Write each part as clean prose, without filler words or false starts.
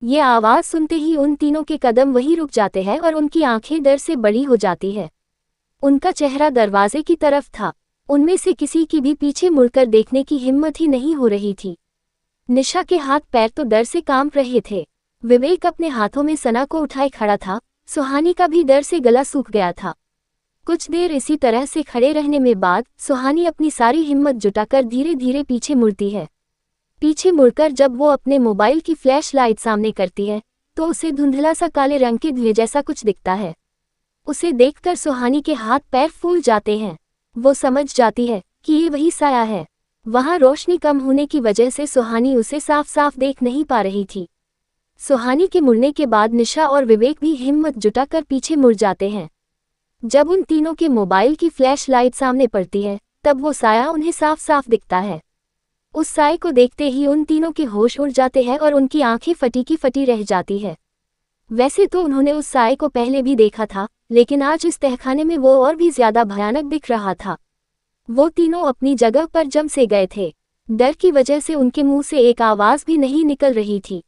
ये आवाज सुनते ही उन तीनों के कदम वहीं रुक जाते हैं और उनकी आंखें डर से बड़ी हो जाती है। उनका चेहरा दरवाजे की तरफ था। उनमें से किसी की भी पीछे मुड़कर देखने की हिम्मत ही नहीं हो रही थी। निशा के हाथ पैर तो डर से कांप रहे थे। विवेक अपने हाथों में सना को उठाए खड़ा था। सुहानी का भी डर से गला सूख गया था। कुछ देर इसी तरह से खड़े रहने में बाद सुहानी अपनी सारी हिम्मत जुटाकर धीरे धीरे पीछे मुड़ती है। पीछे मुड़कर जब वो अपने मोबाइल की फ्लैश लाइट सामने करती है तो उसे धुंधला सा काले रंग के धुएं जैसा कुछ दिखता है। उसे देखकर सुहानी के हाथ पैर फूल जाते हैं। वो समझ जाती है कि ये वही साया है। वहां रोशनी कम होने की वजह से सुहानी उसे साफ साफ देख नहीं पा रही थी। सुहानी के मुड़ने के बाद निशा और विवेक भी हिम्मत जुटाकर पीछे मुड़ जाते हैं। जब उन तीनों के मोबाइल की फ्लैश लाइट सामने पड़ती है तब वो साया उन्हें साफ साफ दिखता है। उस साए को देखते ही उन तीनों के होश उड़ जाते हैं और उनकी आंखें फटी की फटी रह जाती है। वैसे तो उन्होंने उस साए को पहले भी देखा था, लेकिन आज इस तहखाने में वो और भी ज्यादा भयानक दिख रहा था। वो तीनों अपनी जगह पर जम से गए थे। डर की वजह से उनके मुंह से एक आवाज भी नहीं निकल रही थी।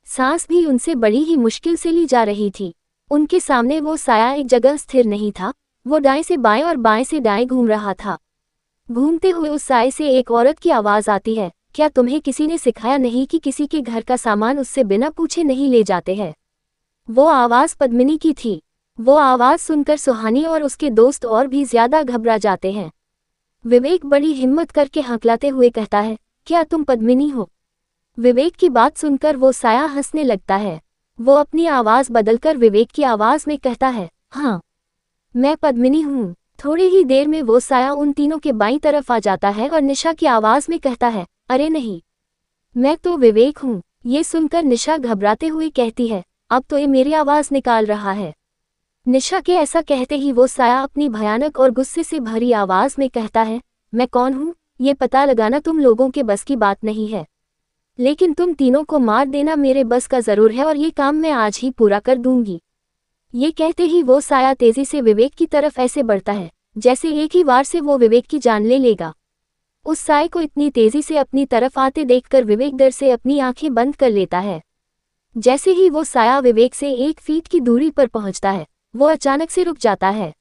सांस भी उनसे बड़ी ही मुश्किल से ली जा रही थी। उनके सामने वो साया एक जगह स्थिर नहीं था। वो दाएं से बाएं और बाएं से दाएं घूम रहा था। घूमते हुए उस साए से एक औरत की आवाज आती है, क्या तुम्हें किसी ने सिखाया नहीं कि किसी के घर का सामान उससे बिना पूछे नहीं ले जाते हैं? वो आवाज पद्मिनी की थी। वो आवाज सुनकर सुहानी और उसके दोस्त और भी ज्यादा घबरा जाते हैं। विवेक बड़ी हिम्मत करके हंकलाते हुए कहता है, क्या तुम पद्मिनी हो? विवेक की बात सुनकर वो साया हंसने लगता है। वो अपनी आवाज बदलकर विवेक की आवाज में कहता है, हाँ मैं पद्मिनी हूँ। थोड़ी ही देर में वो साया उन तीनों के बाईं तरफ आ जाता है और निशा की आवाज में कहता है, अरे नहीं, मैं तो विवेक हूँ। ये सुनकर निशा घबराते हुए कहती है, अब तो ये मेरी आवाज निकाल रहा है। निशा के ऐसा कहते ही वो साया अपनी भयानक और गुस्से से भरी आवाज में कहता है, मैं कौन हूँ ये पता लगाना तुम लोगों के बस की बात नहीं है, लेकिन तुम तीनों को मार देना मेरे बस का जरूर है और ये काम मैं आज ही पूरा कर दूंगी। ये कहते ही वो साया तेजी से विवेक की तरफ ऐसे बढ़ता है जैसे एक ही वार से वो विवेक की जान ले लेगा। उस साए को इतनी तेजी से अपनी तरफ आते देखकर विवेक डर से अपनी आंखें बंद कर लेता है। जैसे ही वो साया विवेक से 1 फीट की दूरी पर पहुंचता है वो अचानक से रुक जाता है।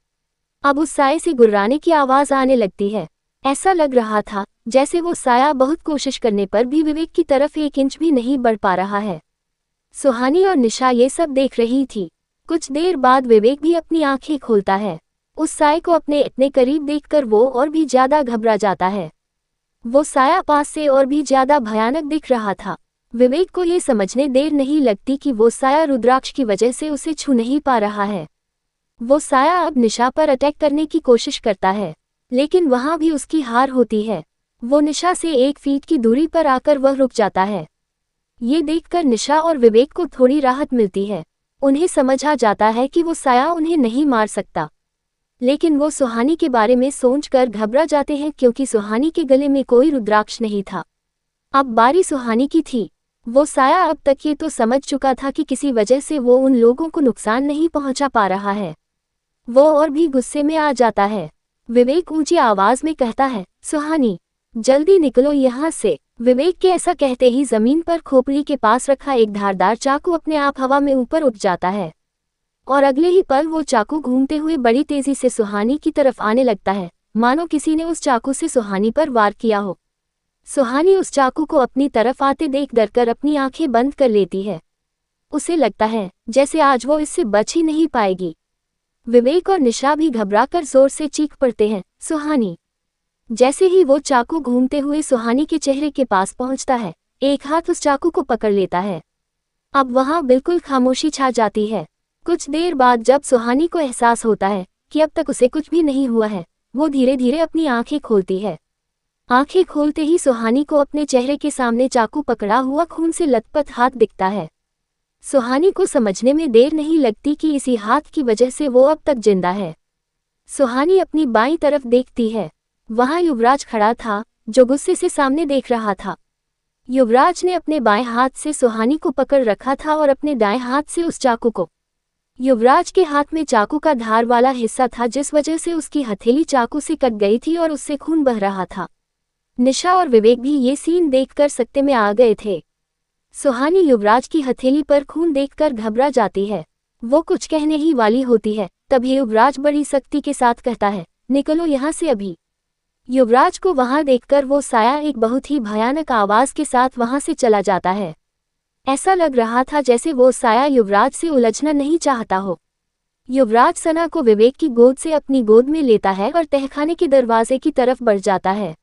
अब उस साए से गुर्राने की आवाज आने लगती है। ऐसा लग रहा था जैसे वो साया बहुत कोशिश करने पर भी विवेक की तरफ 1 इंच भी नहीं बढ़ पा रहा है। सुहानी और निशा ये सब देख रही थी। कुछ देर बाद विवेक भी अपनी आंखें खोलता है। उस साए को अपने इतने करीब देखकर वो और भी ज्यादा घबरा जाता है। वो साया पास से और भी ज्यादा भयानक दिख रहा था। विवेक को ये समझने देर नहीं लगती कि वो साया रुद्राक्ष की वजह से उसे छू नहीं पा रहा है। वो साया अब निशा पर अटैक करने की कोशिश करता है, लेकिन वहां भी उसकी हार होती है। वो निशा से 1 फीट की दूरी पर आकर वह रुक जाता है। ये देखकर निशा और विवेक को थोड़ी राहत मिलती है। उन्हें समझ आ जाता है कि वो साया उन्हें नहीं मार सकता, लेकिन वो सुहानी के बारे में सोचकर घबरा जाते हैं क्योंकि सुहानी के गले में कोई रुद्राक्ष नहीं था। अब बारी सुहानी की थी। वो साया अब तक ये तो समझ चुका था कि किसी वजह से वो उन लोगों को नुकसान नहीं पहुंचा पा रहा है। वो और भी गुस्से में आ जाता है। विवेक ऊंची आवाज में कहता है, सुहानी जल्दी निकलो यहाँ से। विवेक के ऐसा कहते ही जमीन पर खोपड़ी के पास रखा एक धारदार चाकू अपने आप हवा में ऊपर उठ जाता है और अगले ही पल वो चाकू घूमते हुए बड़ी तेजी से सुहानी की तरफ आने लगता है, मानो किसी ने उस चाकू से सुहानी पर वार किया हो। सुहानी उस चाकू को अपनी तरफ आते देख डरकर अपनी आंखें बंद कर लेती है। उसे लगता है जैसे आज वो इससे बच ही नहीं पाएगी। विवेक और निशा भी घबराकर जोर से चीख पड़ते हैं, सुहानी। जैसे ही वो चाकू घूमते हुए सुहानी के चेहरे के पास पहुंचता है, एक हाथ उस चाकू को पकड़ लेता है। अब वहां बिल्कुल खामोशी छा जाती है। कुछ देर बाद जब सुहानी को एहसास होता है कि अब तक उसे कुछ भी नहीं हुआ है, वो धीरे धीरे अपनी आंखें खोलती है। आंखें खोलते ही सुहानी को अपने चेहरे के सामने चाकू पकड़ा हुआ खून से लथपथ हाथ दिखता है। सुहानी को समझने में देर नहीं लगती कि इसी हाथ की वजह से वो अब तक जिंदा है। सुहानी अपनी बाईं तरफ देखती है। वहां युवराज खड़ा था, जो गुस्से से सामने देख रहा था। युवराज ने अपने बाएं हाथ से सुहानी को पकड़ रखा था और अपने दाएं हाथ से उस चाकू को। युवराज के हाथ में चाकू का धार वाला हिस्सा था, जिस वजह से उसकी हथेली चाकू से कट गई थी और उससे खून बह रहा था। निशा और विवेक भी ये सीन देखकर सकते में आ गए थे। सुहानी युवराज की हथेली पर खून देखकर घबरा जाती है। वो कुछ कहने ही वाली होती है, तभी युवराज बड़ी सख्ती के साथ कहता है, निकलो यहाँ से अभी। युवराज को वहां देखकर वो साया एक बहुत ही भयानक आवाज के साथ वहां से चला जाता है। ऐसा लग रहा था जैसे वो साया युवराज से उलझना नहीं चाहता हो। युवराज सना को विवेक की गोद से अपनी गोद में लेता है और तहखाने के दरवाजे की तरफ बढ़ जाता है।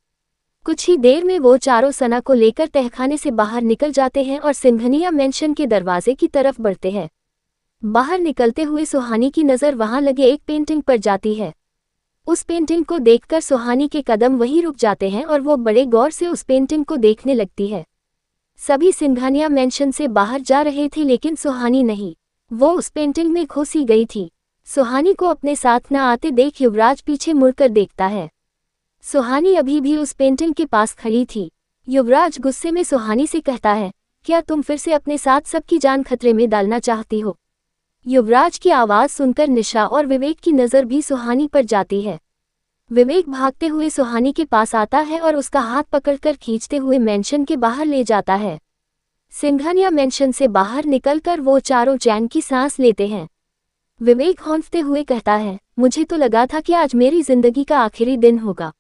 कुछ ही देर में वो चारों सना को लेकर तहखाने से बाहर निकल जाते हैं और सिंघनिया मेंशन के दरवाजे की तरफ बढ़ते हैं। बाहर निकलते हुए सुहानी की नज़र वहां लगे एक पेंटिंग पर जाती है। उस पेंटिंग को देखकर सुहानी के कदम वहीं रुक जाते हैं और वो बड़े गौर से उस पेंटिंग को देखने लगती है। सभी सिंघानिया मेंशन से बाहर जा रहे थे लेकिन सुहानी नहीं। वो उस पेंटिंग में खो सी गई थी। सुहानी को अपने साथ न आते देख युवराज पीछे मुड़कर देखता है। सुहानी अभी भी उस पेंटिंग के पास खड़ी थी। युवराज गुस्से में सुहानी से कहता है, क्या तुम फिर से अपने साथ सबकी जान खतरे में डालना चाहती हो? युवराज की आवाज़ सुनकर निशा और विवेक की नज़र भी सुहानी पर जाती है। विवेक भागते हुए सुहानी के पास आता है और उसका हाथ पकड़कर खींचते हुए मेंशन के बाहर ले जाता है। सिंघानिया मेंशन से बाहर निकलकर वो चारों चैन की सांस लेते हैं। विवेक हौंफते हुए कहता है, मुझे तो लगा था कि आज मेरी जिंदगी का आखिरी दिन होगा।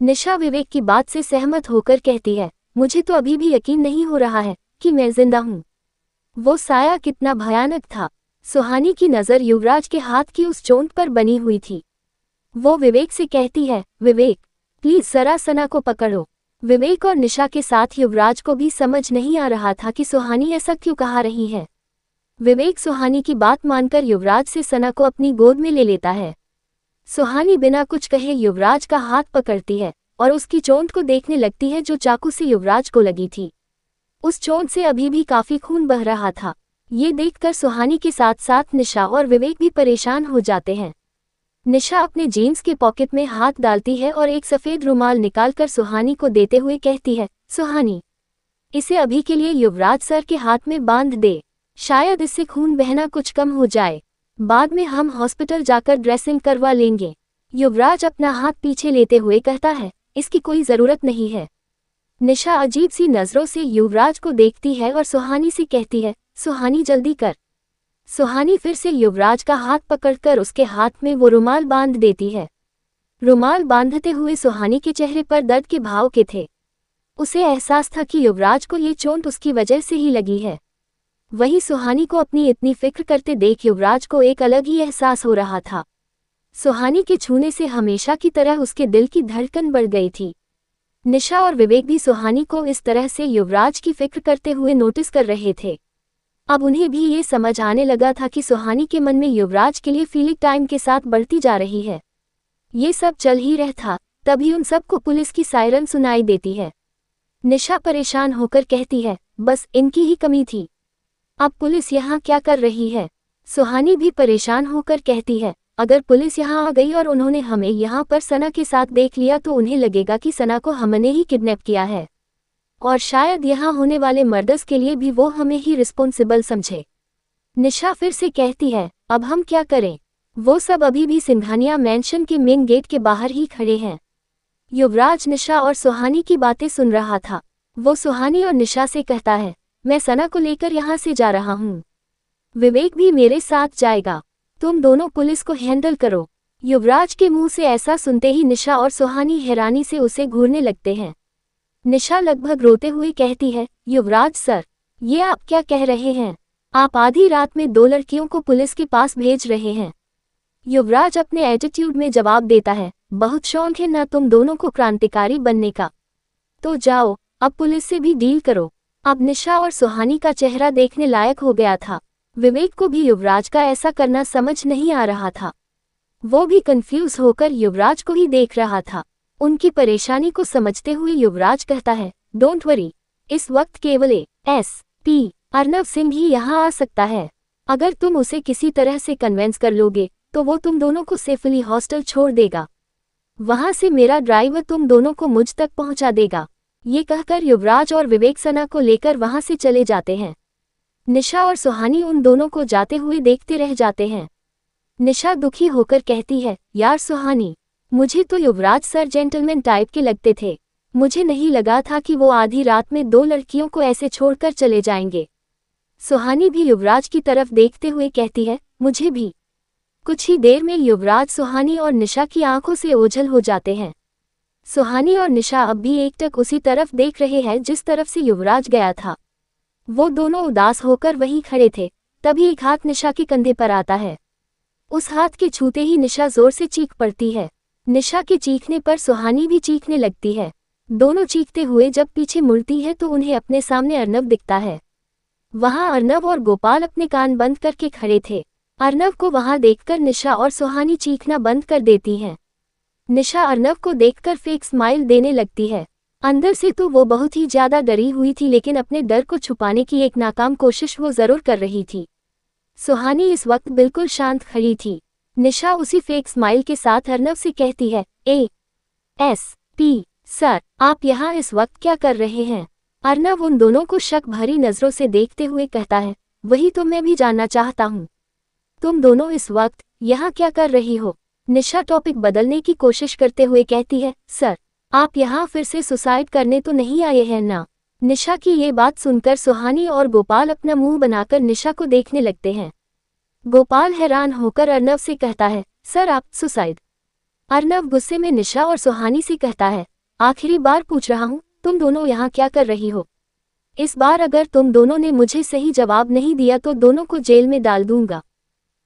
निशा विवेक की बात से सहमत होकर कहती है, मुझे तो अभी भी यकीन नहीं हो रहा है कि मैं जिंदा हूँ। वो साया कितना भयानक था। सुहानी की नज़र युवराज के हाथ की उस चोट पर बनी हुई थी। वो विवेक से कहती है, विवेक प्लीज जरा सना को पकड़ो। विवेक और निशा के साथ युवराज को भी समझ नहीं आ रहा था कि सुहानी ऐसा क्यों कहा रही है। विवेक सुहानी की बात मानकर युवराज से सना को अपनी गोद में ले लेता है। सुहानी बिना कुछ कहे युवराज का हाथ पकड़ती है और उसकी चोट को देखने लगती है जो चाकू से युवराज को लगी थी। उस चोट से अभी भी काफी खून बह रहा था। ये देखकर सुहानी के साथ साथ निशा और विवेक भी परेशान हो जाते हैं। निशा अपने जीन्स के पॉकेट में हाथ डालती है और एक सफ़ेद रुमाल निकालकर सुहानी को देते हुए कहती है, सुहानी इसे अभी के लिए युवराज सर के हाथ में बांध दे, शायद इससे खून बहना कुछ कम हो जाए, बाद में हम हॉस्पिटल जाकर ड्रेसिंग करवा लेंगे। युवराज अपना हाथ पीछे लेते हुए कहता है, इसकी कोई ज़रूरत नहीं है। निशा अजीब सी नज़रों से युवराज को देखती है और सुहानी से कहती है, सुहानी जल्दी कर। सुहानी फिर से युवराज का हाथ पकड़कर उसके हाथ में वो रुमाल बांध देती है। रुमाल बांधते हुए सुहानी के चेहरे पर दर्द के भाव के थे। उसे एहसास था कि युवराज को ये चोट उसकी वजह से ही लगी है। वहीं सुहानी को अपनी इतनी फिक्र करते देख युवराज को एक अलग ही एहसास हो रहा था। सुहानी के छूने से हमेशा की तरह उसके दिल की धड़कन बढ़ गई थी। निशा और विवेक भी सुहानी को इस तरह से युवराज की फिक्र करते हुए नोटिस कर रहे थे। अब उन्हें भी ये समझ आने लगा था कि सुहानी के मन में युवराज के लिए फीलिंग टाइम के साथ बढ़ती जा रही है। ये सब चल ही रहा था, तभी उन सबको पुलिस की सायरन सुनाई देती है। निशा परेशान होकर कहती है, बस इनकी ही कमी थी। अब पुलिस यहाँ क्या कर रही है? सुहानी भी परेशान होकर कहती है, अगर पुलिस यहाँ आ गई और उन्होंने हमें यहाँ पर सना के साथ देख लिया तो उन्हें लगेगा कि सना को हमने ही किडनैप किया है, और शायद यहाँ होने वाले मर्डर्स के लिए भी वो हमें ही रिस्पॉन्सिबल समझे। निशा फिर से कहती है, अब हम क्या करें? वो सब अभी भी सिंघानिया मेंशन के मेन गेट के बाहर ही खड़े हैं। युवराज निशा और सुहानी की बातें सुन रहा था। वो सुहानी और निशा से कहता है, मैं सना को लेकर यहाँ से जा रहा हूँ, विवेक भी मेरे साथ जाएगा, तुम दोनों पुलिस को हैंडल करो। युवराज के मुंह से ऐसा सुनते ही निशा और सुहानी हैरानी से उसे घूरने लगते हैं। निशा लगभग रोते हुए कहती है, युवराज सर, ये आप क्या कह रहे हैं? आप आधी रात में 2 लड़कियों को पुलिस के पास भेज रहे हैं। युवराज अपने एटीट्यूड में जवाब देता है, बहुत शौक है ना तुम दोनों को क्रांतिकारी बनने का, तो जाओ अब पुलिस से भी डील करो। अब निशा और सुहानी का चेहरा देखने लायक हो गया था। विवेक को भी युवराज का ऐसा करना समझ नहीं आ रहा था। वो भी कंफ्यूज होकर युवराज को ही देख रहा था। उनकी परेशानी को समझते हुए युवराज कहता है, डोंट वरी, इस वक्त केवल एसपी अर्नव सिंह ही यहाँ आ सकता है। अगर तुम उसे किसी तरह से कन्वेंस कर लोगे तो वो तुम दोनों को सेफली हॉस्टल छोड़ देगा। वहां से मेरा ड्राइवर तुम दोनों को मुझ तक पहुंचा देगा। ये कहकर युवराज और विवेक सना को लेकर वहां से चले जाते हैं। निशा और सुहानी उन दोनों को जाते हुए देखते रह जाते हैं। निशा दुखी होकर कहती है, यार सुहानी, मुझे तो युवराज सर जेंटलमैन टाइप के लगते थे, मुझे नहीं लगा था कि वो आधी रात में 2 लड़कियों को ऐसे छोड़कर चले जाएंगे। सुहानी भी युवराज की तरफ देखते हुए कहती है, मुझे भी। कुछ ही देर में युवराज सुहानी और निशा की आंखों से ओझल हो जाते हैं। सुहानी और निशा अब भी एकटक उसी तरफ देख रहे हैं जिस तरफ से युवराज गया था। वो दोनों उदास होकर वहीं खड़े थे, तभी एक हाथ निशा के कंधे पर आता है। उस हाथ के छूते ही निशा जोर से चीख पड़ती है। निशा के चीखने पर सुहानी भी चीखने लगती है। दोनों चीखते हुए जब पीछे मुड़ती है तो उन्हें अपने सामने अर्नव दिखता है। वहां अर्नव और गोपाल अपने कान बंद करके खड़े थे। अर्नव को वहां देखकर निशा और सुहानी चीखना बंद कर देती हैं। निशा अर्नव को देखकर फेक स्माइल देने लगती है। अंदर से तो वो बहुत ही ज्यादा डरी हुई थी, लेकिन अपने डर को छुपाने की एक नाकाम कोशिश वो जरूर कर रही थी। सुहानी इस वक्त बिल्कुल शांत खड़ी थी। निशा उसी फेक स्माइल के साथ अर्नव से कहती है, एस.पी. सर, आप यहाँ इस वक्त क्या कर रहे हैं? अर्नव उन दोनों को शक भरी नजरों से देखते हुए कहता है, वही तो मैं भी जानना चाहता हूँ। तुम दोनों इस वक्त यहाँ क्या कर रही हो? निशा टॉपिक बदलने की कोशिश करते हुए कहती है, सर, आप यहाँ फिर से सुसाइड करने तो नहीं आए हैं ना? निशा की ये बात सुनकर सुहानी और गोपाल अपना मुंह बनाकर निशा को देखने लगते हैं। गोपाल हैरान होकर अर्नव से कहता है, सर आप सुसाइड? अर्नव गुस्से में निशा और सुहानी से कहता है, आखिरी बार पूछ रहा हूँ, तुम दोनों यहाँ क्या कर रही हो? इस बार अगर तुम दोनों ने मुझे सही जवाब नहीं दिया तो दोनों को जेल में डाल दूंगा।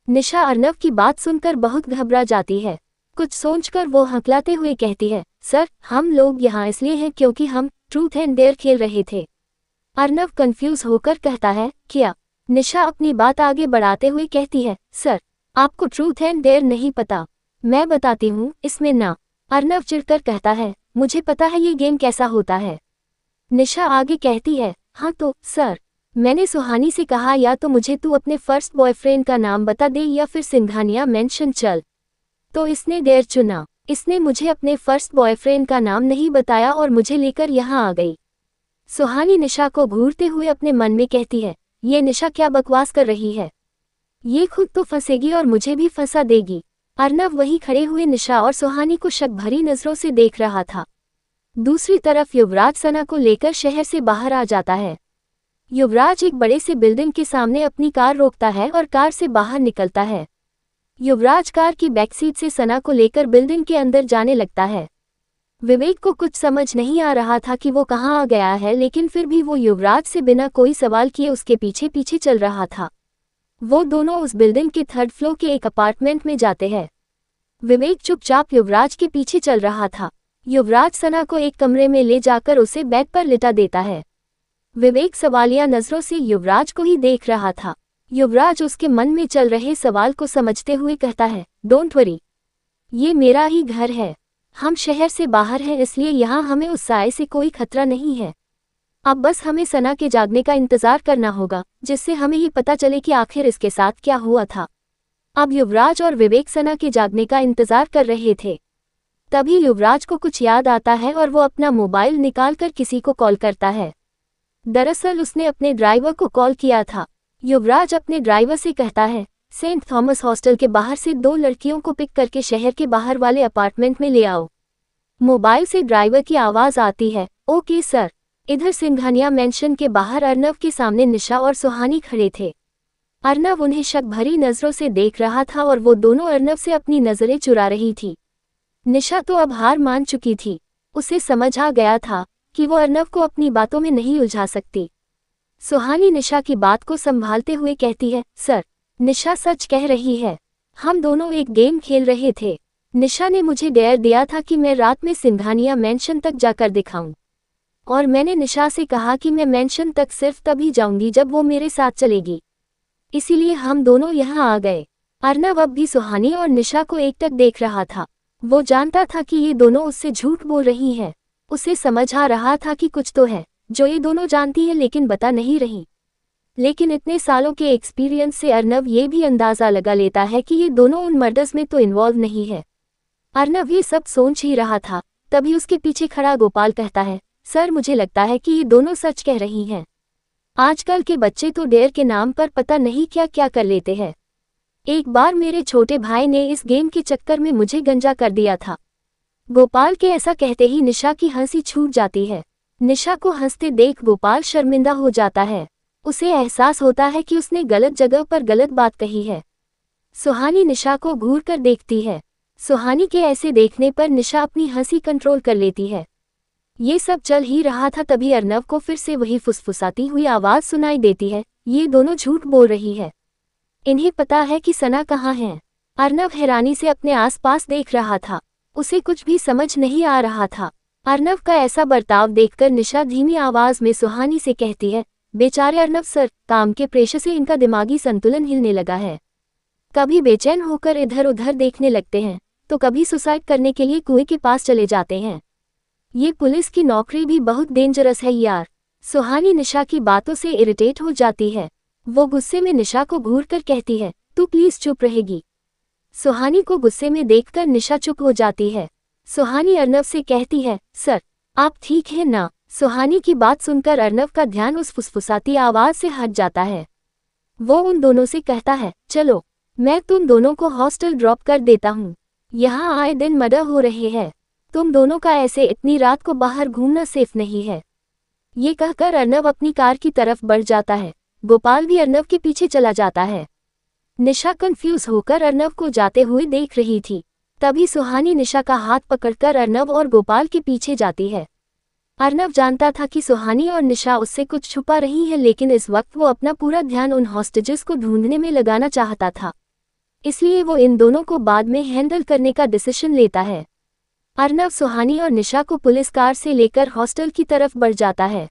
निशा अर्नव की बात सुनकर बहुत घबरा जाती है। कुछ सोचकर वो हकलाते हुए कहती है, सर, हम लोग यहाँ इसलिए हैं क्योंकि हम ट्रूथ एंड डेयर खेल रहे थे। अर्नव कंफ्यूज होकर कहता है, क्या? निशा अपनी बात आगे बढ़ाते हुए कहती है, सर, आपको ट्रूथ एंड डेयर नहीं पता? मैं बताती हूँ, इसमें ना। अर्नव चिढ़कर कहता है, मुझे पता है ये गेम कैसा होता है। निशा आगे कहती है, हाँ तो सर, मैंने सुहानी से कहा या तो मुझे तू अपने फर्स्ट बॉयफ्रेंड का नाम बता दे या फिर सिंघानिया मेंशन चल। तो इसने डेयर चुना। इसने मुझे अपने फर्स्ट बॉयफ्रेंड का नाम नहीं बताया और मुझे लेकर यहाँ आ गई। सुहानी निशा को घूरते हुए अपने मन में कहती है, ये निशा क्या बकवास कर रही है? ये खुद तो फंसेगी और मुझे भी फंसा देगी। अर्नव वहीं खड़े हुए निशा और सुहानी को शक भरी नजरों से देख रहा था। दूसरी तरफ युवराज सना को लेकर शहर से बाहर आ जाता है। युवराज एक बड़े से बिल्डिंग के सामने अपनी कार रोकता है और कार से बाहर निकलता है। युवराज कार की बैकसीट से सना को लेकर बिल्डिंग के अंदर जाने लगता है। विवेक को कुछ समझ नहीं आ रहा था कि वो कहाँ आ गया है, लेकिन फिर भी वो युवराज से बिना कोई सवाल किए उसके पीछे पीछे चल रहा था। वो दोनों उस बिल्डिंग के 3rd फ्लोर के एक अपार्टमेंट में जाते हैं। विवेक चुपचाप युवराज के पीछे चल रहा था। युवराज सना को एक कमरे में ले जाकर उसे बेड पर लिटा देता है। विवेक सवालिया नजरों से युवराज को ही देख रहा था। युवराज उसके मन में चल रहे सवाल को समझते हुए कहता है, डोंट वरी, ये मेरा ही घर है। हम शहर से बाहर हैं, इसलिए यहाँ हमें उस साए से कोई खतरा नहीं है। अब बस हमें सना के जागने का इंतजार करना होगा, जिससे हमें ये पता चले कि आखिर इसके साथ क्या हुआ था। अब युवराज और विवेक सना के जागने का इंतजार कर रहे थे। तभी युवराज को कुछ याद आता है और वो अपना मोबाइल निकालकर किसी को कॉल करता है। दरअसल उसने अपने ड्राइवर को कॉल किया था। युवराज अपने ड्राइवर से कहता है, सेंट थॉमस हॉस्टल के बाहर से 2 लड़कियों को पिक करके शहर के बाहर वाले अपार्टमेंट में ले आओ। मोबाइल से ड्राइवर की आवाज आती है, ओके सर। इधर सिंघानिया मेंशन के बाहर अर्नव के सामने निशा और सुहानी खड़े थे। अर्नव उन्हें शक भरी नजरों से देख रहा था और वो दोनों अर्नव से अपनी नजरें चुरा रही थी। निशा तो अब हार मान चुकी थी। उसे समझ आ गया था कि वो अर्नव को अपनी बातों में नहीं उलझा सकती। सुहानी निशा की बात को संभालते हुए कहती है, सर, निशा सच कह रही है। हम दोनों एक गेम खेल रहे थे। निशा ने मुझे डेयर दिया था कि मैं रात में सिंघानिया मेंशन तक जाकर दिखाऊं, और मैंने निशा से कहा कि मैं मेंशन तक सिर्फ तभी जाऊंगी जब वो मेरे साथ चलेगी। इसीलिए हम दोनों यहाँ आ गए। अर्नव अब भी सुहानी और निशा को एकटक देख रहा था। वो जानता था कि ये दोनों उससे झूठ बोल रही हैं। उसे समझ आ रहा था कि कुछ तो है जो ये दोनों जानती है लेकिन बता नहीं रही। लेकिन इतने सालों के एक्सपीरियंस से अर्नव ये भी अंदाजा लगा लेता है कि ये दोनों उन मर्डर्स में तो इन्वॉल्व नहीं है। अर्नव ये सब सोच ही रहा था, तभी उसके पीछे खड़ा गोपाल कहता है, सर, मुझे लगता है कि ये दोनों सच कह रही हैं। आजकल के बच्चे तो डेयर के नाम पर पता नहीं क्या क्या कर लेते हैं। एक बार मेरे छोटे भाई ने इस गेम के चक्कर में मुझे गंजा कर दिया था। गोपाल के ऐसा कहते ही निशा की हंसी छूट जाती है। निशा को हंसते देख गोपाल शर्मिंदा हो जाता है। उसे एहसास होता है कि उसने गलत जगह पर गलत बात कही है। सुहानी निशा को घूर कर देखती है। सुहानी के ऐसे देखने पर निशा अपनी हंसी कंट्रोल कर लेती है। ये सब चल ही रहा था तभी अर्नव को फिर से वही फुसफुसाती हुई आवाज सुनाई देती है, ये दोनों झूठ बोल रही है। इन्हें पता है कि सना कहाँ है। अर्नव हैरानी से अपने आसपास देख रहा था। उसे कुछ भी समझ नहीं आ रहा था। अर्नव का ऐसा बर्ताव देखकर निशा धीमी आवाज में सुहानी से कहती है, बेचारे अर्नव सर, काम के प्रेशर से इनका दिमागी संतुलन हिलने लगा है। कभी बेचैन होकर इधर उधर देखने लगते हैं, तो कभी सुसाइड करने के लिए कुएं के पास चले जाते हैं। ये पुलिस की नौकरी भी बहुत डेंजरस है यार। सुहानी निशा की बातों से इरिटेट हो जाती है। वो गुस्से में निशा को घूर कर कहती है, तू प्लीज चुप रहेगी। सुहानी को गुस्से में देखकर निशा चुप हो जाती है। सुहानी अर्नव से कहती है, सर आप ठीक हैं ना। सुहानी की बात सुनकर अर्नव का ध्यान उस फुसफुसाती आवाज से हट जाता है। वो उन दोनों से कहता है, चलो मैं तुम दोनों को हॉस्टल ड्रॉप कर देता हूँ। यहाँ आए दिन मर्डर हो रहे हैं। तुम दोनों का ऐसे इतनी रात को बाहर घूमना सेफ नहीं है। ये कहकर अर्नव अपनी कार की तरफ बढ़ जाता है। गोपाल भी अर्नव के पीछे चला जाता है। निशा कंफ्यूज होकर अर्नव को जाते हुए देख रही थी। तभी सुहानी निशा का हाथ पकड़कर अर्नव और गोपाल के पीछे जाती है। अर्नव जानता था कि सुहानी और निशा उससे कुछ छुपा रही है, लेकिन इस वक्त वो अपना पूरा ध्यान उन हॉस्टेजेस को ढूंढने में लगाना चाहता था। इसलिए वो इन दोनों को बाद में हैंडल करने का डिसीजन लेता है। अर्नव सुहानी और निशा को पुलिस कार से लेकर हॉस्टल की तरफ बढ़ जाता है।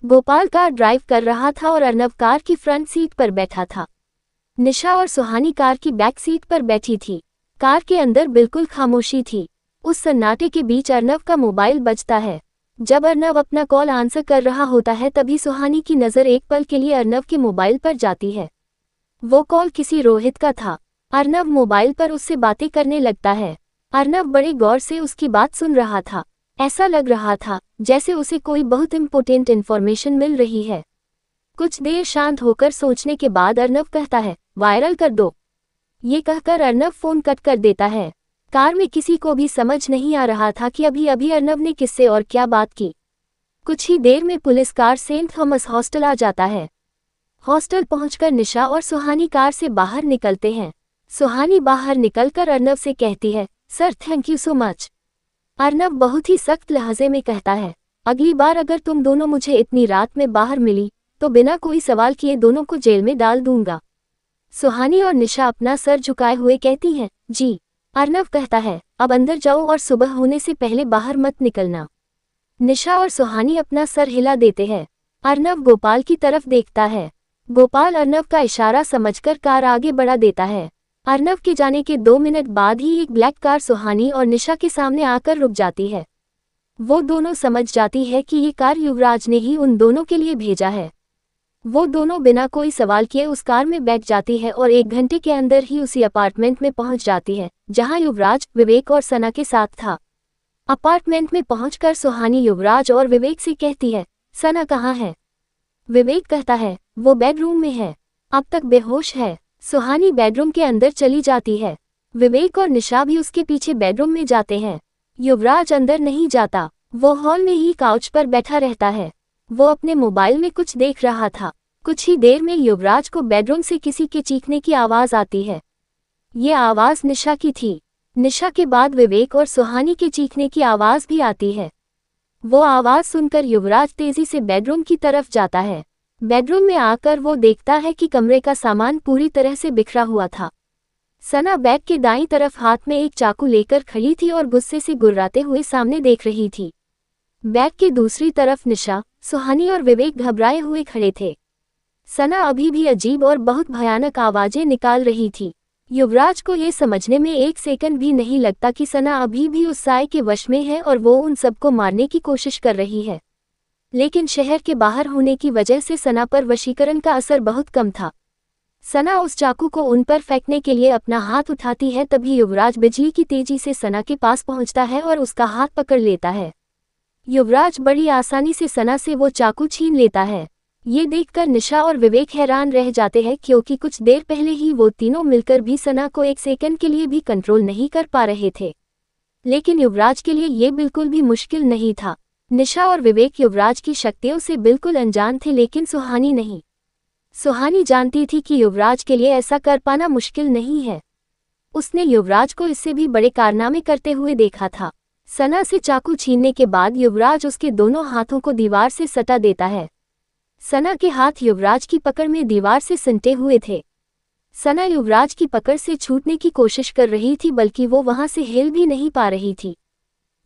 गोपाल कार ड्राइव कर रहा था और अर्नव कार की फ्रंट सीट पर बैठा था। निशा और सुहानी कार की बैक सीट पर बैठी थी। कार के अंदर बिल्कुल खामोशी थी। उस सन्नाटे के बीच अर्नव का मोबाइल बजता है। जब अर्नव अपना कॉल आंसर कर रहा होता है तभी सुहानी की नज़र एक पल के लिए अर्नव के मोबाइल पर जाती है। वो कॉल किसी रोहित का था। अर्नव मोबाइल पर उससे बातें करने लगता है। अर्नव बड़े गौर से उसकी बात सुन रहा था। ऐसा लग रहा था जैसे उसे कोई बहुत इम्पोर्टेंट इन्फॉर्मेशन मिल रही है। कुछ देर शांत होकर सोचने के बाद अर्नव कहता है, वायरल कर दो। ये कहकर अर्नव फोन कट कर देता है। कार में किसी को भी समझ नहीं आ रहा था कि अभी अभी अर्नव ने किससे और क्या बात की। कुछ ही देर में police car Saint Thomas hostel आ जाता है। हॉस्टल पहुंचकर निशा और सुहानी कार से बाहर निकलते हैं। सुहानी बाहर निकलकर अर्नव से कहती है, sir thank you so much. Arnav बहुत ही सख्त लहजे में कहता है, अगली बार अगर तुम दोनों मुझे इतनी रात में बाहर मिली तो बिना कोई सवाल किए दोनों को जेल में डाल दूंगा। सुहानी और निशा अपना सर झुकाए हुए कहती हैं, जी। अर्नव कहता है, अब अंदर जाओ और सुबह होने से पहले बाहर मत निकलना। निशा और सुहानी अपना सर हिला देते हैं। अर्नव गोपाल की तरफ देखता है। गोपाल अर्नव का इशारा समझकर कार आगे बढ़ा देता है। अर्नव के जाने के 2 मिनट बाद ही एक ब्लैक कार सुहानी और निशा के सामने आकर रुक जाती है। वो दोनों समझ जाती है कि ये कार युवराज ने ही उन दोनों के लिए भेजा है। वो दोनों बिना कोई सवाल किए उस कार में बैठ जाती है और 1 घंटे के अंदर ही उसी अपार्टमेंट में पहुंच जाती है जहां युवराज, विवेक और सना के साथ था। अपार्टमेंट में पहुंचकर सुहानी युवराज और विवेक से कहती है, सना कहाँ है? विवेक कहता है, वो बेडरूम में है, अब तक बेहोश है। सुहानी बेडरूम के अंदर चली जाती है। विवेक और निशा भी उसके पीछे बेडरूम में जाते हैं। युवराज अंदर नहीं जाता, वो हॉल में ही काउच पर बैठा रहता है। वो अपने मोबाइल में कुछ देख रहा था। कुछ ही देर में युवराज को बेडरूम से किसी के चीखने की आवाज आती है। ये आवाज निशा की थी। निशा के बाद विवेक और सुहानी के चीखने की आवाज भी आती है। वो आवाज सुनकर युवराज तेजी से बेडरूम की तरफ जाता है। बेडरूम में आकर वो देखता है कि कमरे का सामान पूरी तरह से बिखरा हुआ था। सना बेड के दाईं तरफ हाथ में एक चाकू लेकर खड़ी थी और गुस्से से गुर्राते हुए सामने देख रही थी। बेड के दूसरी तरफ निशा, सुहानी और विवेक घबराए हुए खड़े थे। सना अभी भी अजीब और बहुत भयानक आवाजें निकाल रही थी। युवराज को ये समझने में 1 सेकंड भी नहीं लगता कि सना अभी भी उस साए के वश में है और वो उन सबको मारने की कोशिश कर रही है। लेकिन शहर के बाहर होने की वजह से सना पर वशीकरण का असर बहुत कम था। सना उस चाकू को उन पर फेंकने के लिए अपना हाथ उठाती है, तभी युवराज बिजली की तेजी से सना के पास पहुंचता है और उसका हाथ पकड़ लेता है। युवराज बड़ी आसानी से सना से वो चाकू छीन लेता है। ये देखकर निशा और विवेक हैरान रह जाते हैं, क्योंकि कुछ देर पहले ही वो तीनों मिलकर भी सना को 1 सेकंड के लिए भी कंट्रोल नहीं कर पा रहे थे। लेकिन युवराज के लिए ये बिल्कुल भी मुश्किल नहीं था। निशा और विवेक युवराज की शक्तियों से बिल्कुल अनजान थे, लेकिन सुहानी नहीं। सुहानी जानती थी कि युवराज के लिए ऐसा कर पाना मुश्किल नहीं है। उसने युवराज को इससे भी बड़े कारनामे करते हुए देखा था। सना से चाकू छीनने के बाद युवराज उसके दोनों हाथों को दीवार से सटा देता है। सना के हाथ युवराज की पकड़ में दीवार से सिमटे हुए थे। सना युवराज की पकड़ से छूटने की कोशिश कर रही थी, बल्कि वो वहां से हिल भी नहीं पा रही थी।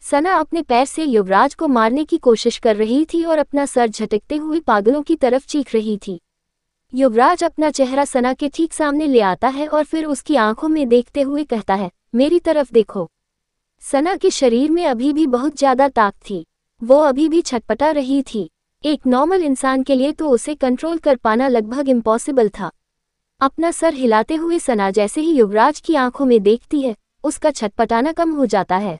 सना अपने पैर से युवराज को मारने की कोशिश कर रही थी और अपना सर झटकते हुए पागलों की तरफ चीख रही थी। युवराज अपना चेहरा सना के ठीक सामने ले आता है और फिर उसकी आंखों में देखते हुए कहता है, मेरी तरफ देखो। सना के शरीर में अभी भी बहुत ज्यादा ताकत थी। वो अभी भी छटपटा रही थी। एक नॉर्मल इंसान के लिए तो उसे कंट्रोल कर पाना लगभग इम्पॉसिबल था। अपना सर हिलाते हुए सना जैसे ही युवराज की आंखों में देखती है, उसका छटपटाना कम हो जाता है।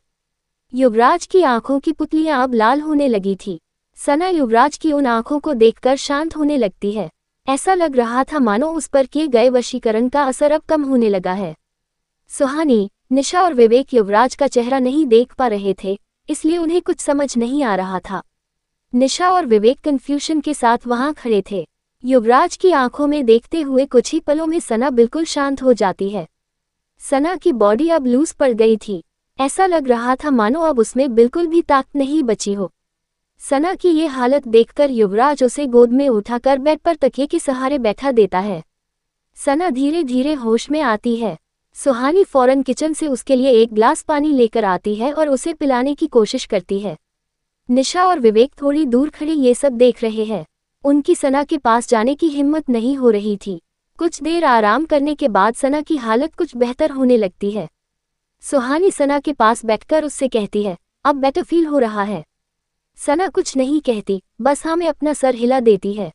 युवराज की आंखों की पुतलियां अब लाल होने लगी थी। सना युवराज की उन आंखों को देखकर शांत होने लगती है। ऐसा लग रहा था मानो उस पर किए गए वशीकरण का असर अब कम होने लगा है। सुहानी, निशा और विवेक युवराज का चेहरा नहीं देख पा रहे थे, इसलिए उन्हें कुछ समझ नहीं आ रहा था। निशा और विवेक कन्फ्यूजन के साथ वहां खड़े थे। युवराज की आंखों में देखते हुए कुछ ही पलों में सना बिल्कुल शांत हो जाती है। सना की बॉडी अब लूज पड़ गई थी। ऐसा लग रहा था मानो अब उसमें बिल्कुल भी ताकत नहीं बची हो। सना की ये हालत देखकर युवराज उसे गोद में उठाकर बेड पर तकिए के सहारे बैठा देता है। सना धीरे धीरे होश में आती है। सुहानी फौरन किचन से उसके लिए एक ग्लास पानी लेकर आती है और उसे पिलाने की कोशिश करती है। निशा और विवेक थोड़ी दूर खड़े ये सब देख रहे हैं। उनकी सना के पास जाने की हिम्मत नहीं हो रही थी। कुछ देर आराम करने के बाद सना की हालत कुछ बेहतर होने लगती है। सुहानी सना के पास बैठकर उससे कहती है, अब बेटर फील हो रहा है। सना कुछ नहीं कहती, बस हाँ में अपना सर हिला देती है।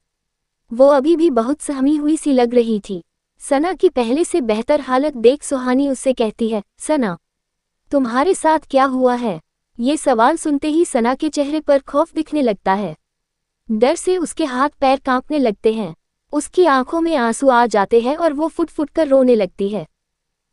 वो अभी भी बहुत सहमी हुई सी लग रही थी। सना की पहले से बेहतर हालत देख सुहानी उससे कहती है, सना, तुम्हारे साथ क्या हुआ है? ये सवाल सुनते ही सना के चेहरे पर खौफ दिखने लगता है। डर से उसके हाथ पैर कांपने लगते हैं। उसकी आंखों में आंसू आ जाते हैं और वो फुट फुट कर रोने लगती है।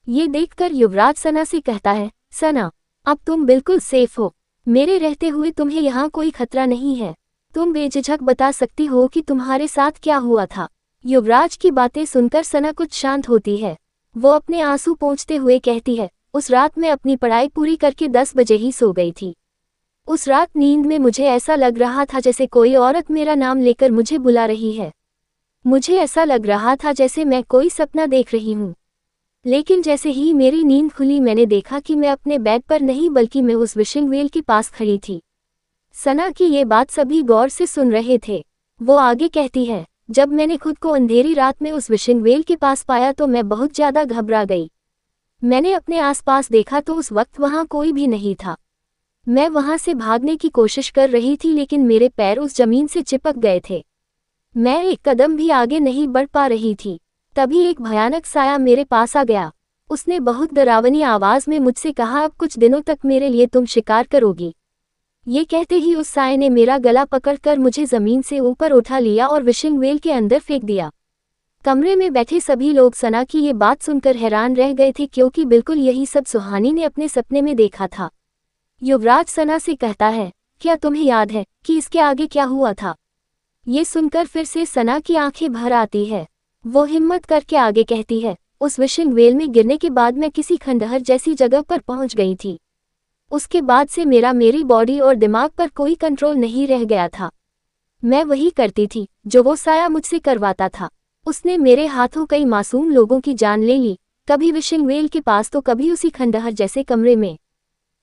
ये देखकर युवराज सना से कहता है, सना, अब तुम बिल्कुल सेफ हो। मेरे रहते हुए तुम्हें यहाँ कोई खतरा नहीं है। तुम बेझिझक बता सकती हो कि तुम्हारे साथ क्या हुआ था। युवराज की बातें सुनकर सना कुछ शांत होती है। वो अपने आंसू पोंछते हुए कहती है, उस रात मैं अपनी पढ़ाई पूरी करके 10 बजे ही सो गई थी। उस रात नींद में मुझे ऐसा लग रहा था जैसे कोई औरत मेरा नाम लेकर मुझे बुला रही है। मुझे ऐसा लग रहा था जैसे मैं कोई सपना देख रही हूँ। लेकिन जैसे ही मेरी नींद खुली मैंने देखा कि मैं अपने बेड पर नहीं बल्कि मैं उस विशिंग वेल के पास खड़ी थी। सना की ये बात सभी गौर से सुन रहे थे। वो आगे कहती है, जब मैंने खुद को अंधेरी रात में उस विशिंग वेल के पास पाया तो मैं बहुत ज्यादा घबरा गई। मैंने अपने आसपास देखा तो उस वक्त वहां कोई भी नहीं था। मैं वहां से भागने की कोशिश कर रही थी लेकिन मेरे पैर उस जमीन से चिपक गए थे। मैं एक कदम भी आगे नहीं बढ़ पा रही थी। तभी एक भयानक साया मेरे पास आ गया। उसने बहुत डरावनी आवाज में मुझसे कहा, अब कुछ दिनों तक मेरे लिए तुम शिकार करोगी। ये कहते ही उस साये ने मेरा गला पकड़कर मुझे जमीन से ऊपर उठा लिया और विशिंग वेल के अंदर फेंक दिया। कमरे में बैठे सभी लोग सना की ये बात सुनकर हैरान रह गए थे, क्योंकि बिल्कुल यही सब सुहानी ने अपने सपने में देखा था। युवराज सना से कहता है, क्या तुम्हें याद है कि इसके आगे क्या हुआ था? ये सुनकर फिर से सना की आंखें भर आती है। वो हिम्मत करके आगे कहती है, उस विशिंग वेल में गिरने के बाद मैं किसी खंडहर जैसी जगह पर पहुंच गई थी। उसके बाद से मेरी बॉडी और दिमाग पर कोई कंट्रोल नहीं रह गया था। मैं वही करती थी जो वो साया मुझसे करवाता था। उसने मेरे हाथों कई मासूम लोगों की जान ले ली, कभी विशिंग वेल के पास तो कभी उसी खंडहर जैसे कमरे में।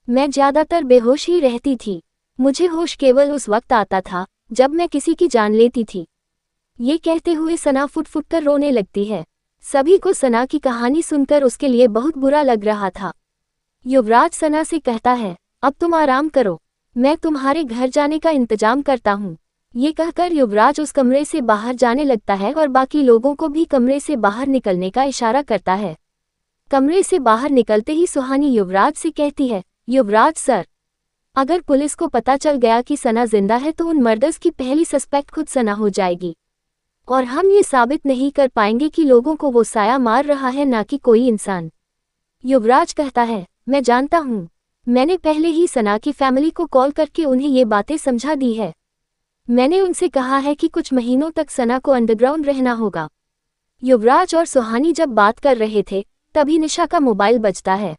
मैं ज्यादातर बेहोश ही रहती थी। मुझे होश केवल उस वक्त आता था जब मैं किसी की जान लेती थी। ये कहते हुए सना फुट फुट कर रोने लगती है। सभी को सना की कहानी सुनकर उसके लिए बहुत बुरा लग रहा था। युवराज सना से कहता है, अब तुम आराम करो, मैं तुम्हारे घर जाने का इंतजाम करता हूँ। ये कहकर युवराज उस कमरे से बाहर जाने लगता है और बाकी लोगों को भी कमरे से बाहर निकलने का इशारा करता है। कमरे से बाहर निकलते ही सुहानी युवराज से कहती है, युवराज सर, अगर पुलिस को पता चल गया कि सना जिंदा है तो उन मर्डर्स की पहली सस्पेक्ट खुद सना हो जाएगी और हम ये साबित नहीं कर पाएंगे कि लोगों को वो साया मार रहा है, ना कि कोई इंसान। युवराज कहता है, मैं जानता हूँ, मैंने पहले ही सना की फैमिली को कॉल करके उन्हें ये बातें समझा दी है। मैंने उनसे कहा है कि कुछ महीनों तक सना को अंडरग्राउंड रहना होगा। युवराज और सुहानी जब बात कर रहे थे तभी निशा का मोबाइल बजता है।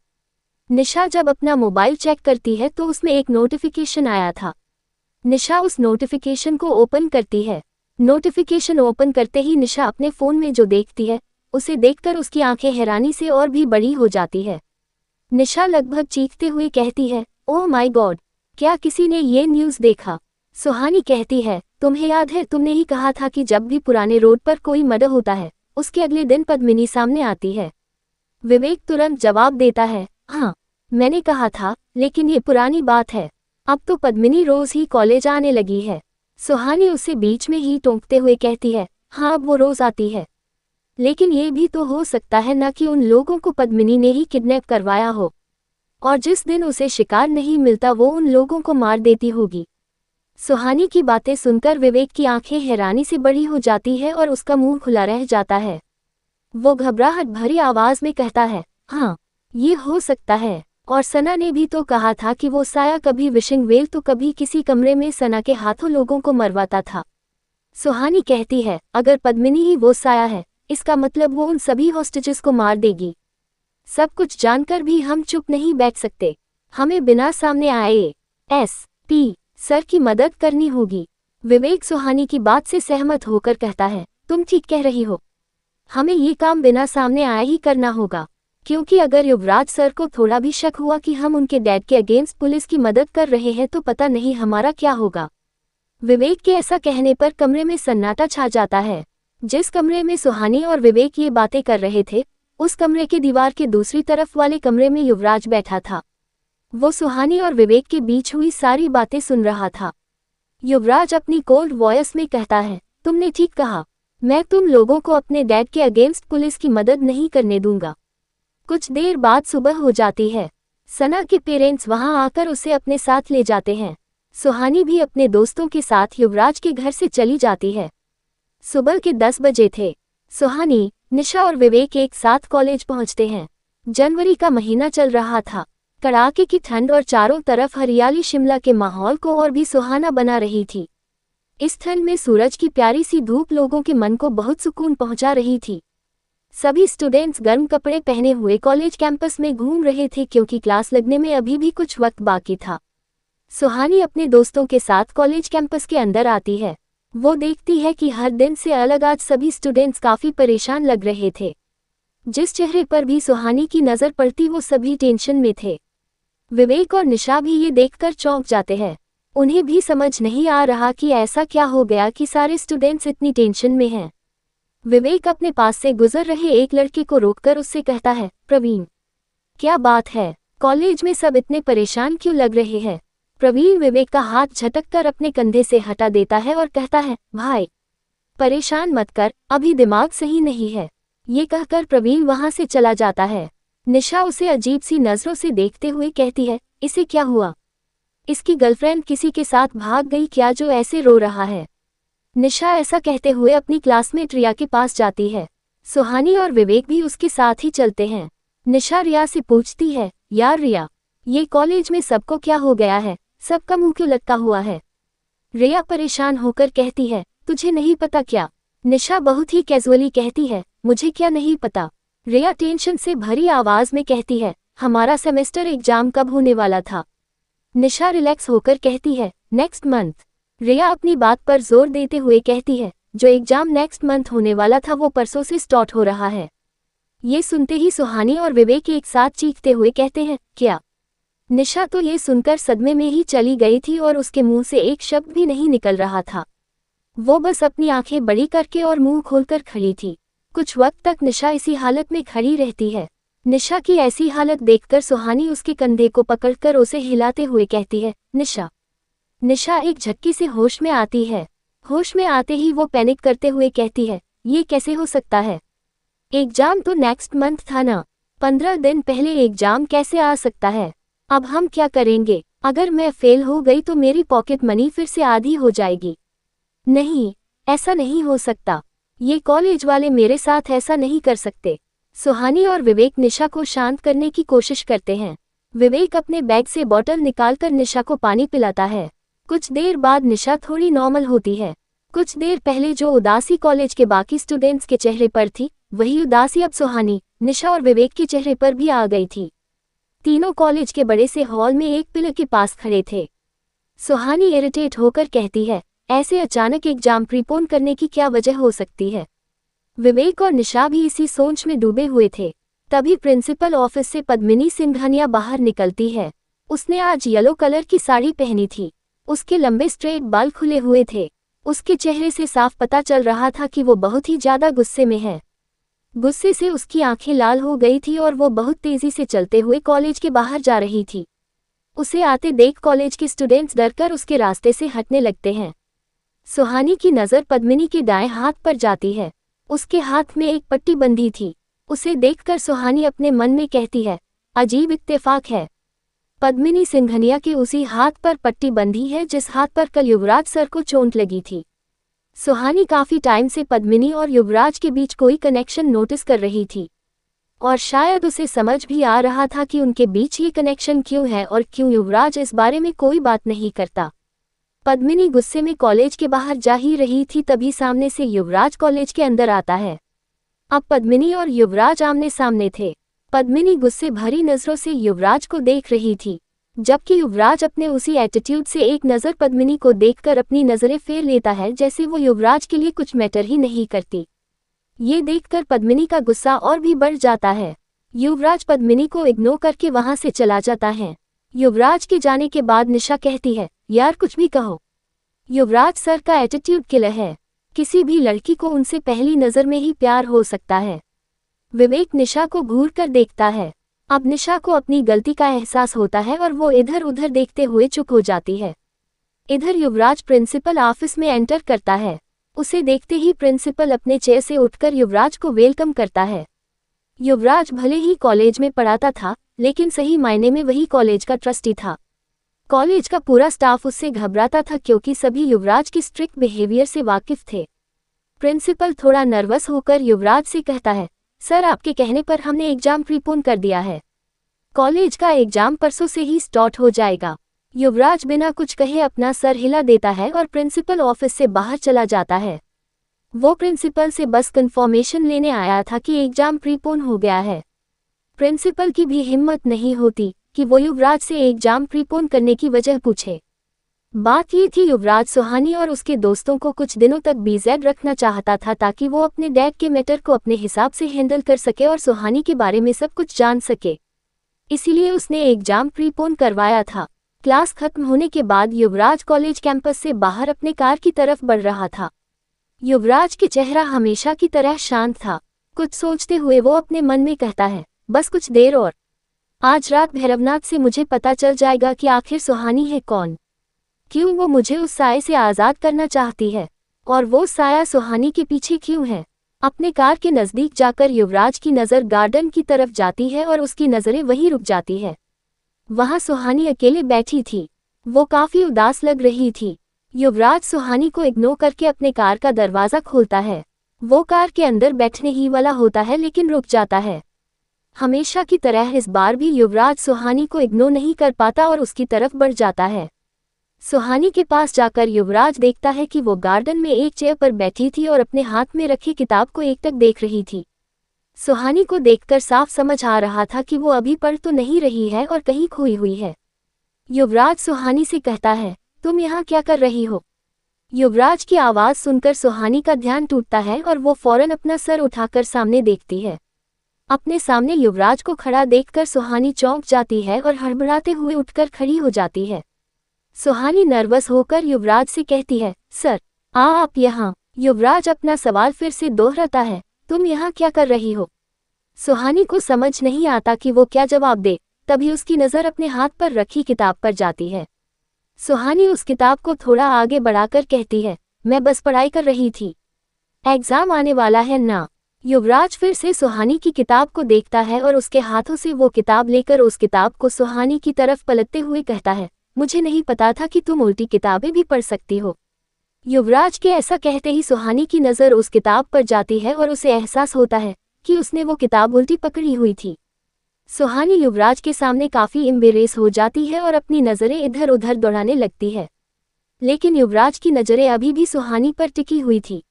निशा जब अपना मोबाइल चेक करती है तो उसमें एक नोटिफिकेशन आया था। निशा उस नोटिफिकेशन को ओपन करती है। नोटिफिकेशन ओपन करते ही निशा अपने फ़ोन में जो देखती है उसे देखकर उसकी आंखें हैरानी से और भी बड़ी हो जाती है। निशा लगभग चीखते हुए कहती है, ओह माय गॉड, क्या किसी ने ये न्यूज़ देखा? सुहानी कहती है, तुम्हें याद है तुमने ही कहा था कि जब भी पुराने रोड पर कोई मर्डर होता है उसके अगले दिन पद्मिनी सामने आती है। विवेक तुरंत जवाब देता है, हाँ मैंने कहा था, लेकिन ये पुरानी बात है। अब तो पद्मिनी रोज ही कॉलेज आने लगी है। सुहानी उसे बीच में ही टोकते हुए कहती है, हाँ अब वो रोज आती है, लेकिन ये भी तो हो सकता है ना कि उन लोगों को पद्मिनी ने ही किडनैप करवाया हो और जिस दिन उसे शिकार नहीं मिलता वो उन लोगों को मार देती होगी। सुहानी की बातें सुनकर विवेक की आंखें हैरानी से बड़ी हो जाती है और उसका मुंह खुला रह जाता है। वो घबराहट भरी आवाज में कहता है, हाँ ये हो सकता है, और सना ने भी तो कहा था कि वो साया कभी विशिंग वेल तो कभी किसी कमरे में सना के हाथों लोगों को मरवाता था। सुहानी कहती है, अगर पद्मिनी ही वो साया है इसका मतलब वो उन सभी हॉस्टेजेस को मार देगी। सब कुछ जानकर भी हम चुप नहीं बैठ सकते, हमें बिना सामने आए एस.पी. सर की मदद करनी होगी। विवेक सुहानी की बात से सहमत होकर कहता है, तुम ठीक कह रही हो, हमें ये काम बिना सामने आए ही करना होगा, क्योंकि अगर युवराज सर को थोड़ा भी शक हुआ कि हम उनके डैड के अगेंस्ट पुलिस की मदद कर रहे हैं तो पता नहीं हमारा क्या होगा। विवेक के ऐसा कहने पर कमरे में सन्नाटा छा जाता है। जिस कमरे में सुहानी और विवेक ये बातें कर रहे थे उस कमरे के दीवार के दूसरी तरफ वाले कमरे में युवराज बैठा था। वो सुहानी और विवेक के बीच हुई सारी बातें सुन रहा था। युवराज अपनी कोल्ड वॉइस में कहता है, तुमने ठीक कहा, मैं तुम लोगों को अपने डैड के अगेंस्ट पुलिस की मदद नहीं करने दूंगा। कुछ देर बाद सुबह हो जाती है। सना के पेरेंट्स वहां आकर उसे अपने साथ ले जाते हैं। सुहानी भी अपने दोस्तों के साथ युवराज के घर से चली जाती है। सुबह के 10 बजे थे। सुहानी, निशा और विवेक एक साथ कॉलेज पहुंचते हैं। जनवरी का महीना चल रहा था। कड़ाके की ठंड और चारों तरफ हरियाली शिमला के माहौल को और भी सुहाना बना रही थी। इस ठंड में सूरज की प्यारी सी धूप लोगों के मन को बहुत सुकून पहुंचा रही थी। सभी स्टूडेंट्स गर्म कपड़े पहने हुए कॉलेज कैंपस में घूम रहे थे क्योंकि क्लास लगने में अभी भी कुछ वक्त बाकी था। सुहानी अपने दोस्तों के साथ कॉलेज कैंपस के अंदर आती है। वो देखती है कि हर दिन से अलग आज सभी स्टूडेंट्स काफ़ी परेशान लग रहे थे। जिस चेहरे पर भी सुहानी की नज़र पड़ती वो सभी टेंशन में थे। विवेक और निशा भी ये देखकर चौंक जाते हैं। उन्हें भी समझ नहीं आ रहा कि ऐसा क्या हो गया कि सारे स्टूडेंट्स इतनी टेंशन में हैं। विवेक अपने पास से गुजर रहे एक लड़के को रोककर उससे कहता है, प्रवीण, क्या बात है, कॉलेज में सब इतने परेशान क्यों लग रहे हैं? प्रवीण विवेक का हाथ झटककर अपने कंधे से हटा देता है और कहता है, भाई परेशान मत कर, अभी दिमाग सही नहीं है। ये कहकर प्रवीण वहां से चला जाता है। निशा उसे अजीब सी नजरों से देखते हुए कहती है, इसे क्या हुआ? इसकी गर्लफ्रेंड किसी के साथ भाग गई क्या जो ऐसे रो रहा है? निशा ऐसा कहते हुए अपनी क्लासमेट रिया के पास जाती है। सुहानी और विवेक भी उसके साथ ही चलते हैं। निशा रिया से पूछती है, यार रिया, ये कॉलेज में सबको क्या हो गया है, सबका मुंह क्यों लटका हुआ है? रिया परेशान होकर कहती है, तुझे नहीं पता क्या? निशा बहुत ही कैजुअली कहती है, मुझे क्या नहीं पता? रिया टेंशन से भरी आवाज में कहती है, हमारा सेमेस्टर एग्जाम कब होने वाला था? निशा रिलैक्स होकर कहती है, नेक्स्ट मंथ। रिया अपनी बात पर जोर देते हुए कहती है, जो एग्जाम नेक्स्ट मंथ होने वाला था वो परसों से स्टार्ट हो रहा है। ये सुनते ही सुहानी और विवेक एक साथ चीखते हुए कहते हैं, क्या? निशा तो ये सुनकर सदमे में ही चली गई थी और उसके मुंह से एक शब्द भी नहीं निकल रहा था। वो बस अपनी आंखें बड़ी करके और मुंह खोलकर खड़ी थी। कुछ वक्त तक निशा इसी हालत में खड़ी रहती है। निशा की ऐसी हालत देखकर सुहानी उसके कंधे को पकड़कर उसे हिलाते हुए कहती है, निशा। निशा एक झटके से होश में आती है। होश में आते ही वो पैनिक करते हुए कहती है, ये कैसे हो सकता है? एग्जाम तो नेक्स्ट मंथ था ना, 15 दिन पहले एग्जाम कैसे आ सकता है? अब हम क्या करेंगे? अगर मैं फेल हो गई तो मेरी पॉकेट मनी फिर से आधी हो जाएगी। नहीं, ऐसा नहीं हो सकता, ये कॉलेज वाले मेरे साथ ऐसा नहीं कर सकते। सुहानी और विवेक निशा को शांत करने की कोशिश करते हैं। विवेक अपने बैग से बॉटल निकालकर निशा को पानी पिलाता है। कुछ देर बाद निशा थोड़ी नॉर्मल होती है। कुछ देर पहले जो उदासी कॉलेज के बाकी स्टूडेंट्स के चेहरे पर थी, वही उदासी अब सुहानी, निशा और विवेक के चेहरे पर भी आ गई थी। तीनों कॉलेज के बड़े से हॉल में एक पिलर के पास खड़े थे। सुहानी इरिटेट होकर कहती है, ऐसे अचानक एग्जाम प्रीपोन करने की क्या वजह हो सकती है। विवेक और निशा भी इसी सोच में डूबे हुए थे। तभी प्रिंसिपल ऑफिस से पद्मिनी सिंघानिया बाहर निकलती है। उसने आज येलो कलर की साड़ी पहनी थी। उसके लंबे स्ट्रेट बाल खुले हुए थे। उसके चेहरे से साफ पता चल रहा था कि वो बहुत ही ज्यादा गुस्से में है। गुस्से से उसकी आंखें लाल हो गई थी और वो बहुत तेजी से चलते हुए कॉलेज के बाहर जा रही थी। उसे आते देख कॉलेज के स्टूडेंट्स डरकर उसके रास्ते से हटने लगते हैं। सुहानी की नज़र पद्मिनी के दाएं हाथ पर जाती है। उसके हाथ में एक पट्टी बंधी थी। उसे देखकर सुहानी अपने मन में कहती है, अजीब इत्तेफाक है। पद्मिनी सिंघानिया के उसी हाथ पर पट्टी बंधी है जिस हाथ पर कल युवराज सर को चोट लगी थी। सुहानी काफी टाइम से पद्मिनी और युवराज के बीच कोई कनेक्शन नोटिस कर रही थी और शायद उसे समझ भी आ रहा था कि उनके बीच ये कनेक्शन क्यों है और क्यों युवराज इस बारे में कोई बात नहीं करता। पद्मिनी गुस्से में कॉलेज के बाहर जा ही रही थी, तभी सामने से युवराज कॉलेज के अंदर आता है। अब पद्मिनी और युवराज आमने सामने थे। पद्मिनी गुस्से भरी नजरों से युवराज को देख रही थी, जबकि युवराज अपने उसी एटीट्यूड से एक नज़र पद्मिनी को देखकर अपनी नज़रें फेर लेता है, जैसे वो युवराज के लिए कुछ मैटर ही नहीं करती। ये देखकर पद्मिनी का गुस्सा और भी बढ़ जाता है। युवराज पद्मिनी को इग्नोर करके वहां से चला जाता है। युवराज के जाने के बाद निशा कहती है, यार कुछ भी कहो, युवराज सर का एटीट्यूड किलर है। किसी भी लड़की को उनसे पहली नज़र में ही प्यार हो सकता है। विवेक निशा को घूर कर देखता है। अब निशा को अपनी गलती का एहसास होता है और वो इधर उधर देखते हुए चुप हो जाती है। इधर युवराज प्रिंसिपल ऑफिस में एंटर करता है। उसे देखते ही प्रिंसिपल अपने चेयर से उठकर युवराज को वेलकम करता है। युवराज भले ही कॉलेज में पढ़ाता था, लेकिन सही मायने में वही कॉलेज का ट्रस्टी था। कॉलेज का पूरा स्टाफ उससे घबराता था क्योंकि सभी युवराज की स्ट्रिक्ट बिहेवियर से वाकिफ थे। प्रिंसिपल थोड़ा नर्वस होकर युवराज से कहता है, सर आपके कहने पर हमने एग्जाम प्रीपोन कर दिया है। कॉलेज का एग्जाम परसों से ही स्टार्ट हो जाएगा। युवराज बिना कुछ कहे अपना सर हिला देता है और प्रिंसिपल ऑफिस से बाहर चला जाता है। वो प्रिंसिपल से बस कंफर्मेशन लेने आया था कि एग्जाम प्रीपोन हो गया है। प्रिंसिपल की भी हिम्मत नहीं होती कि वो युवराज से एग्जाम प्रीपोन करने की वजह पूछे। बात ये थी, युवराज सुहानी और उसके दोस्तों को कुछ दिनों तक बीजेड रखना चाहता था ताकि वो अपने डैड के मैटर को अपने हिसाब से हैंडल कर सके और सुहानी के बारे में सब कुछ जान सके। इसीलिए उसने एग्जाम प्रीपोन करवाया था। क्लास खत्म होने के बाद युवराज कॉलेज कैंपस से बाहर अपने कार की तरफ बढ़ रहा था। युवराज के चेहरा हमेशा की तरह शांत था। कुछ सोचते हुए वो अपने मन में कहता है, बस कुछ देर और, आज रात भैरवनाथ से मुझे पता चल जाएगा कि आखिर सुहानी है कौन, क्यों वो मुझे उस साये से आज़ाद करना चाहती है और वो साया सुहानी के पीछे क्यों है। अपने कार के नज़दीक जाकर युवराज की नज़र गार्डन की तरफ जाती है और उसकी नज़रें वहीं रुक जाती है। वहाँ सुहानी अकेले बैठी थी। वो काफ़ी उदास लग रही थी। युवराज सुहानी को इग्नोर करके अपने कार का दरवाज़ा खोलता है। वो कार के अंदर बैठने ही वाला होता है लेकिन रुक जाता है। हमेशा की तरह इस बार भी युवराज सुहानी को इग्नोर नहीं कर पाता और उसकी तरफ बढ़ जाता है। सुहानी के पास जाकर युवराज देखता है कि वो गार्डन में एक चेयर पर बैठी थी और अपने हाथ में रखी किताब को एकटक देख रही थी। सुहानी को देखकर साफ समझ आ रहा था कि वो अभी पढ़ तो नहीं रही है और कहीं खोई हुई है। युवराज सुहानी से कहता है, तुम यहाँ क्या कर रही हो? युवराज की आवाज़ सुनकर सुहानी का ध्यान टूटता है और वो फौरन अपना सर उठाकर सामने देखती है। अपने सामने युवराज को खड़ा देखकर सुहानी चौंक जाती है और हड़बड़ाते हुए उठकर खड़ी हो जाती है। सुहानी नर्वस होकर युवराज से कहती है, सर आप यहाँ। युवराज अपना सवाल फिर से दोहराता है, तुम यहाँ क्या कर रही हो? सुहानी को समझ नहीं आता कि वो क्या जवाब दे। तभी उसकी नज़र अपने हाथ पर रखी किताब पर जाती है। सुहानी उस किताब को थोड़ा आगे बढ़ाकर कहती है, मैं बस पढ़ाई कर रही थी, एग्जाम आने वाला है ना। युवराज फिर से सुहानी की किताब को देखता है और उसके हाथों से वो किताब लेकर उस किताब को सुहानी की तरफ पलटते हुए कहता है, मुझे नहीं पता था कि तुम उल्टी किताबें भी पढ़ सकती हो। युवराज के ऐसा कहते ही सुहानी की नज़र उस किताब पर जाती है और उसे एहसास होता है कि उसने वो किताब उल्टी पकड़ी हुई थी। सुहानी युवराज के सामने काफी एम्बेरेस हो जाती है और अपनी नजरें इधर उधर दौड़ाने लगती है। लेकिन युवराज की नजरें अभी भी सुहानी पर टिकी हुई थी।